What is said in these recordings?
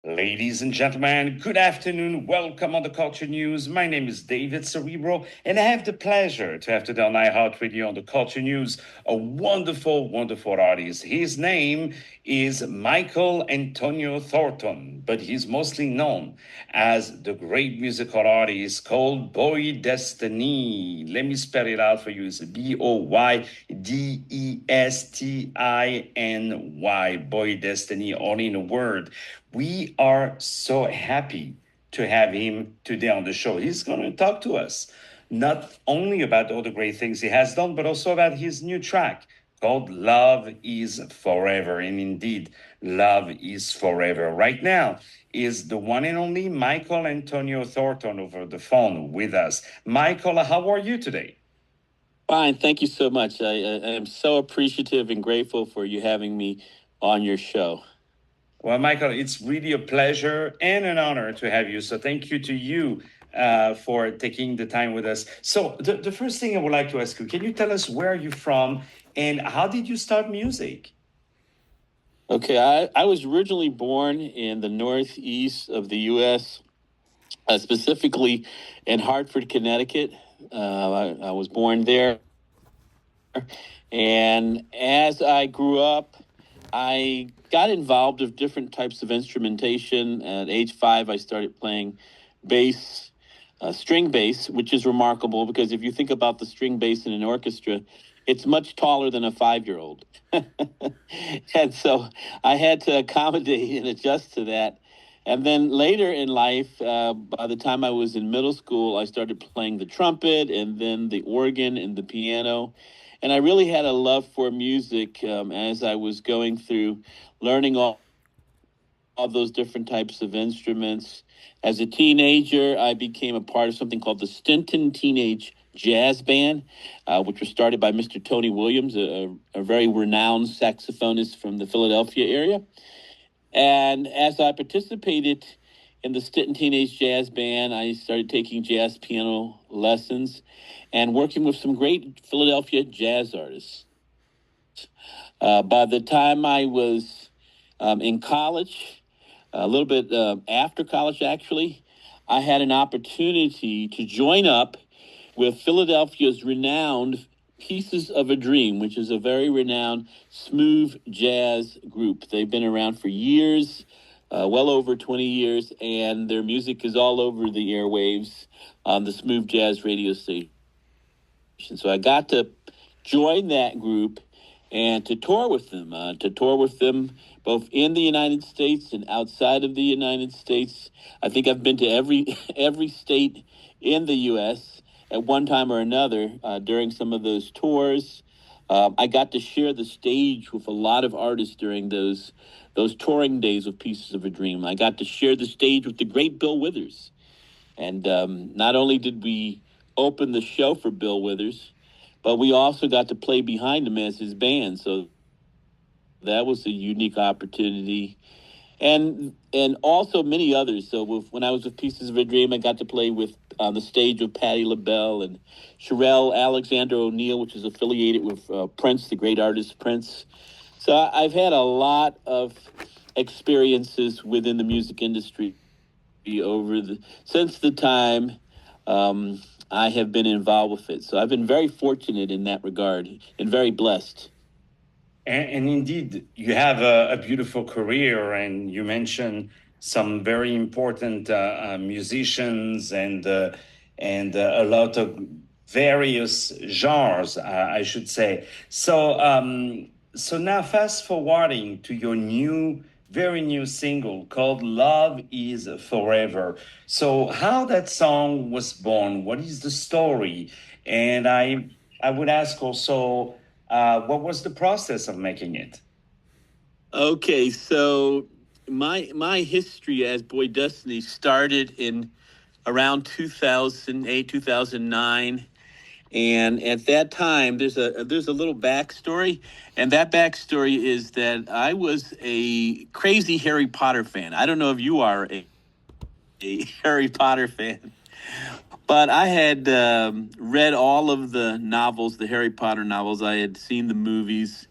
Ladies and gentlemen, good afternoon. Welcome on the Culture News. My name is David Serero, and I have the pleasure to have today on iHeart Radio on the Culture News a wonderful, wonderful artist. His name is Michael Antonio Thornton, but he's mostly known as the great musical artist called bOydestiNy. Let me spell it out for you. It's bOydestiNy, bOydestiNy, all in a word. We are so happy to have him today on the show. He's going to talk to us not only about all the great things he has done, but also about his new track called Love is Forever. And indeed, love is forever. Right now is the one and only Michael Antonio Thornton over the phone with us. Michael, how are you today? Fine. Thank you so much. I am so appreciative and grateful for you having me on your show. Well, Michael, it's really a pleasure and an honor to have you. So thank you to you for taking the time with us. So the first thing I would like to ask you, can you tell us where are you from and how did you start music? Okay, I was originally born in the northeast of the U.S., specifically in Hartford, Connecticut. I was born there. And as I grew up, I got involved with different types of instrumentation. At age 5, I started playing bass, string bass, which is remarkable because if you think about the string bass in an orchestra, it's much taller than a 5-year-old. And so I had to accommodate and adjust to that. And then later in life, by the time I was in middle school, I started playing the trumpet and then the organ and the piano. And I really had a love for music as I was going through learning all those different types of instruments. As a teenager, I became a part of something called the Stinton Teenage Jazz Band, which was started by Mr. Tony Williams, a very renowned saxophonist from the Philadelphia area. And as I participated in the Stinton Teenage Jazz Band, I started taking jazz piano lessons and working with some great Philadelphia jazz artists. By the time I was in college, a little bit after college actually, I had an opportunity to join up with Philadelphia's renowned Pieces of a Dream, which is a very renowned smooth jazz group. They've been around for years, well over 20 years, and their music is all over the airwaves on the smooth jazz radio station. So I got to join that group and to tour with them both in the United States and outside of the United States. I think I've been to every state in the U.S. at one time or another during some of those tours. I got to share the stage with a lot of artists during those touring days of Pieces of a Dream. I got to share the stage with the great Bill Withers. And not only did we open the show for Bill Withers, but we also got to play behind him as his band. So that was a unique opportunity. And also many others. So when I was with Pieces of a Dream, I got to play on the stage with Patti LaBelle and Sherelle Alexander O'Neill, which is affiliated with Prince, the great artist Prince. So I've had a lot of experiences within the music industry since the time I have been involved with it. So I've been very fortunate in that regard and very blessed. And indeed, you have a beautiful career, and you mentioned some very important musicians and a lot of various genres, I should say. So now, fast forwarding to your very new single called "Love Is Forever." So, how that song was born? What is the story? And I would ask also, what was the process of making it? Okay, so my history as bOydestiNy started in around 2008, 2009. And at that time, there's a little backstory, and that backstory is that I was a crazy Harry Potter fan. I don't know if you are a Harry Potter fan, but I had read all of the novels, the Harry Potter novels. I had seen the movies,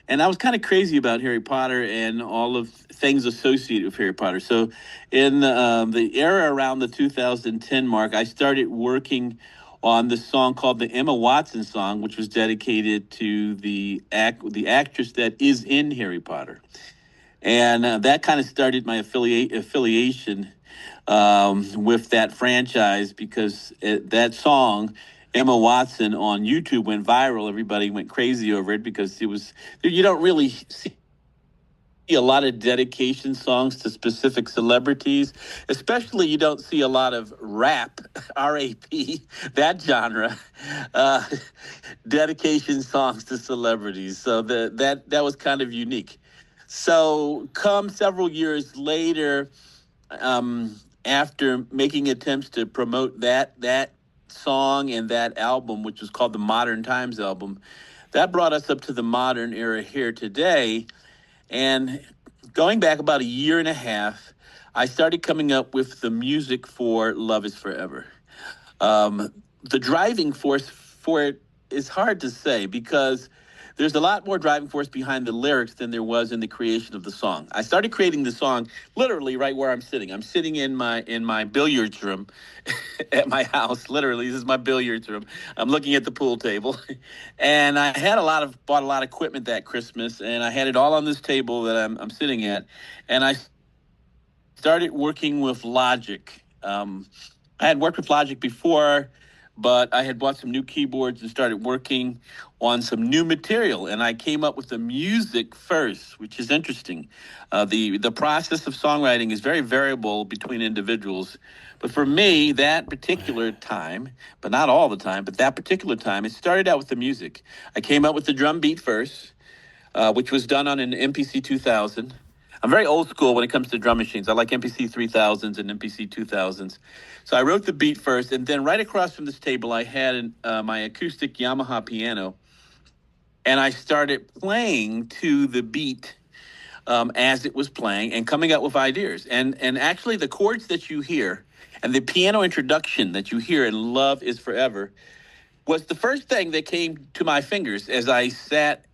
and I was kind of crazy about Harry Potter and all of things associated with Harry Potter. So, in the era around the 2010 mark, I started working on this song called the Emma Watson song, which was dedicated to the actress that is in Harry Potter, and that kind of started my affiliation with that franchise because that song, Emma Watson, on YouTube went viral. Everybody went crazy over it because it was, you don't really see a lot of dedication songs to specific celebrities, especially you don't see a lot of rap, R-A-P, that genre, uh, dedication songs to celebrities. So that was kind of unique. So come several years later, after making attempts to promote that song and that album, which was called the Modern Times album, that brought us up to the modern era here today. And going back about a year and a half, I started coming up with the music for Love Is Forever. The driving force for it is hard to say because there's a lot more driving force behind the lyrics than there was in the creation of the song. I started creating the song literally right where I'm sitting. I'm sitting in my billiards room at my house. Literally, this is my billiards room. I'm looking at the pool table, and I had bought a lot of equipment that Christmas, and I had it all on this table that I'm sitting at, and I started working with Logic. I had worked with Logic before, but I had bought some new keyboards and started working on some new material. And I came up with the music first, which is interesting. The process of songwriting is very variable between individuals. But for me, that particular time, but not all the time, but that particular time, it started out with the music. I came up with the drum beat first, which was done on an MPC 2000. I'm very old school when it comes to drum machines. I like MPC 3000s and MPC 2000s. So I wrote the beat first, and then right across from this table, I had my acoustic Yamaha piano, and I started playing to the beat as it was playing and coming up with ideas. And actually, the chords that you hear and the piano introduction that you hear in Love Is Forever was the first thing that came to my fingers as I sat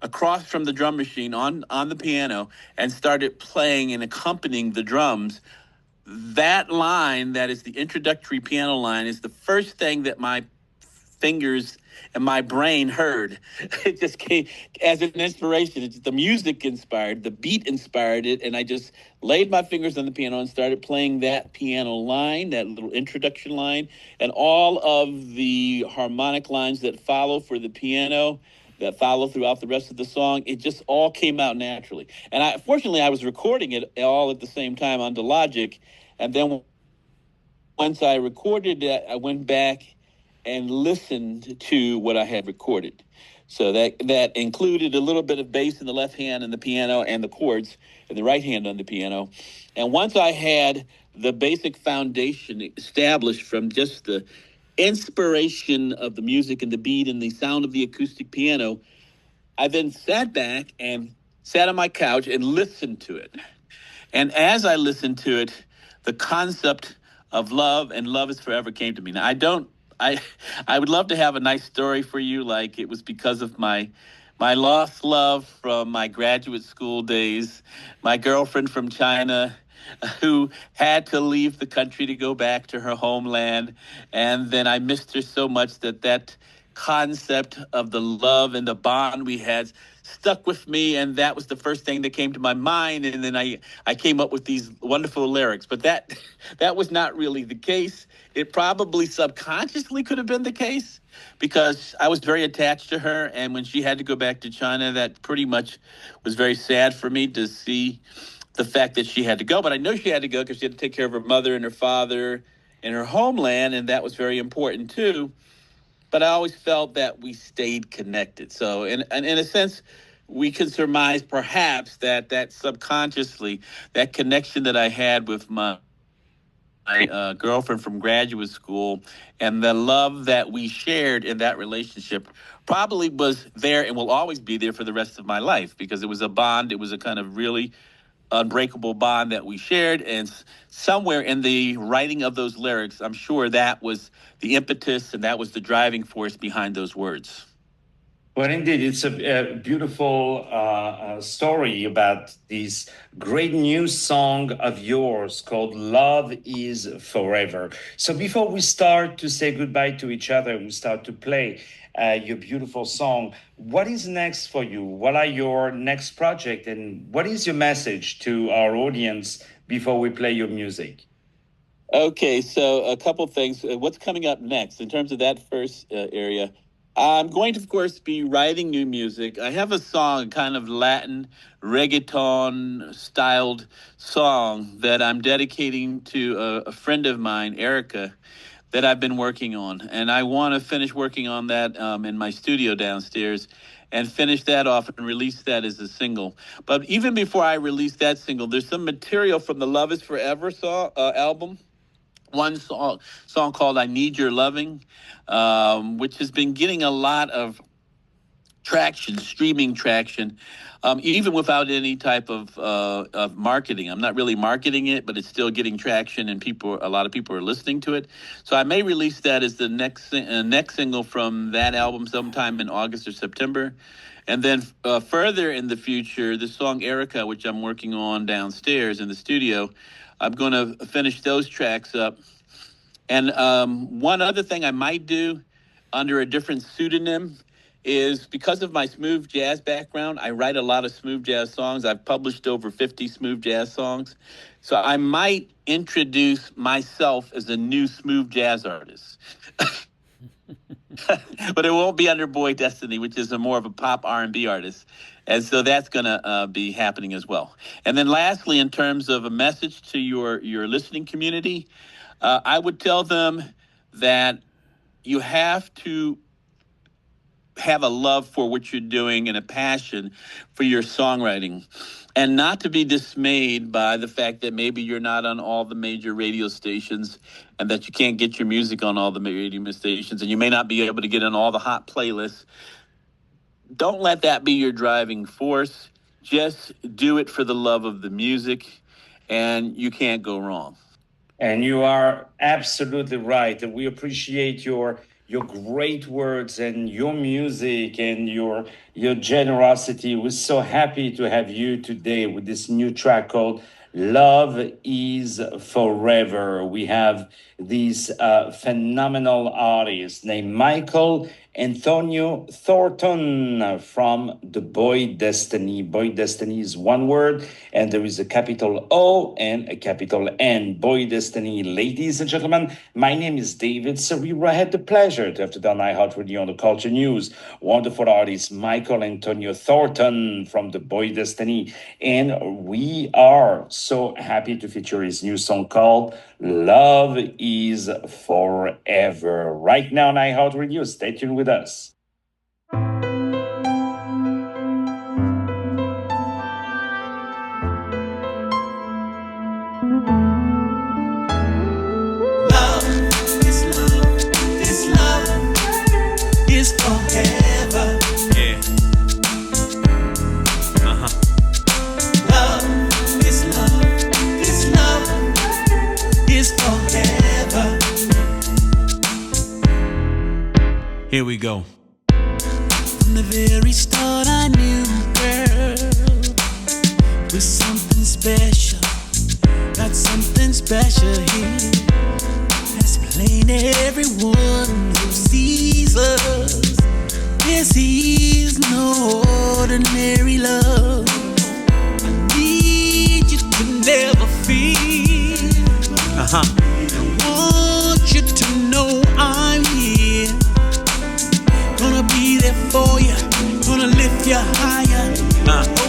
across from the drum machine on the piano and started playing and accompanying the drums. That line, that is the introductory piano line, is the first thing that my fingers and my brain heard. It just came as an inspiration. The music inspired, the beat inspired it, and I just laid my fingers on the piano and started playing that piano line, that little introduction line, and all of the harmonic lines that follow for the piano, that follow throughout the rest of the song. It just all came out naturally. And fortunately, I was recording it all at the same time on the Logic. And then once I recorded it, I went back and listened to what I had recorded. So that included a little bit of bass in the left hand and the piano and the chords in the right hand on the piano. And once I had the basic foundation established from just the inspiration of the music and the beat and the sound of the acoustic piano, I then sat back and sat on my couch and listened to it. And as I listened to it, the concept of love and Love Is Forever came to me. Now, I would love to have a nice story for you, like it was because of my lost love from my graduate school days, my girlfriend from China, who had to leave the country to go back to her homeland. And then I missed her so much that concept of the love and the bond we had stuck with me. And that was the first thing that came to my mind. And then I came up with these wonderful lyrics. But that was not really the case. It probably subconsciously could have been the case because I was very attached to her. And when she had to go back to China, that pretty much was very sad for me to see the fact that she had to go. But I know she had to go because she had to take care of her mother and her father in her homeland, and that was very important too. But I always felt that we stayed connected. So in a sense, we can surmise perhaps that subconsciously, that connection that I had with my girlfriend from graduate school and the love that we shared in that relationship probably was there and will always be there for the rest of my life because it was a bond. It was a kind of really unbreakable bond that we shared. And somewhere in the writing of those lyrics, I'm sure that was the impetus and that was the driving force behind those words. Well, indeed, it's a beautiful story about this great new song of yours called Love is Forever. So before we start to say goodbye to each other, we start to play your beautiful song. What is next for you? What are your next project? And what is your message to our audience before we play your music? Okay, so a couple things. What's coming up next in terms of that first area? I'm going to, of course, be writing new music. I have a song, kind of Latin reggaeton styled song that I'm dedicating to a friend of mine, Erica, that I've been working on. And I want to finish working on that in my studio downstairs and finish that off and release that as a single. But even before I release that single, there's some material from the Love is Forever album. One song called I Need Your Loving, which has been getting a lot of traction, streaming traction, even without any type of marketing. I'm not really marketing it, but it's still getting traction, and a lot of people are listening to it. So I may release that as the next single from that album sometime in August or September. And then further in the future, the song Erica, which I'm working on downstairs in the studio, I'm going to finish those tracks up. And one other thing I might do under a different pseudonym is, because of my smooth jazz background, I write a lot of smooth jazz songs. I've published over 50 smooth jazz songs. So I might introduce myself as a new smooth jazz artist. But it won't be under bOydestiNy, which is more of a pop R&B artist. And so that's going to be happening as well. And then lastly, in terms of a message to your listening community, I would tell them that you have to have a love for what you're doing and a passion for your songwriting, and not to be dismayed by the fact that maybe you're not on all the major radio stations and that you can't get your music on all the radio stations, and you may not be able to get on all the hot playlists. Don't let that be your driving force. Just do it for the love of the music, and you can't go wrong. And you are absolutely right. And we appreciate your great words and your music and your generosity. We're so happy to have you today with this new track called Love is Forever. We have this phenomenal artist named Michael Antonio Thornton from the bOydestiNy. bOydestiNy is one word, and there is a capital O and a capital N. bOydestiNy. Ladies and gentlemen, my name is David Serero. I had the pleasure to have today on iHeart Radio on the Culture News. Wonderful artist Michael Antonio Thornton from the bOydestiNy. And we are so happy to feature his new song called Love is Forever. Right now on iHeart Radio, stay tuned with us. Forever. Yeah. Love is love. This love is forever. Here we go. From the very start, I knew, girl, was something special. Got something special here. That's plain everyone who sees us. This is no ordinary love. I need you to never feel. I want you to know I'm here. Gonna be there for you. Gonna lift you higher.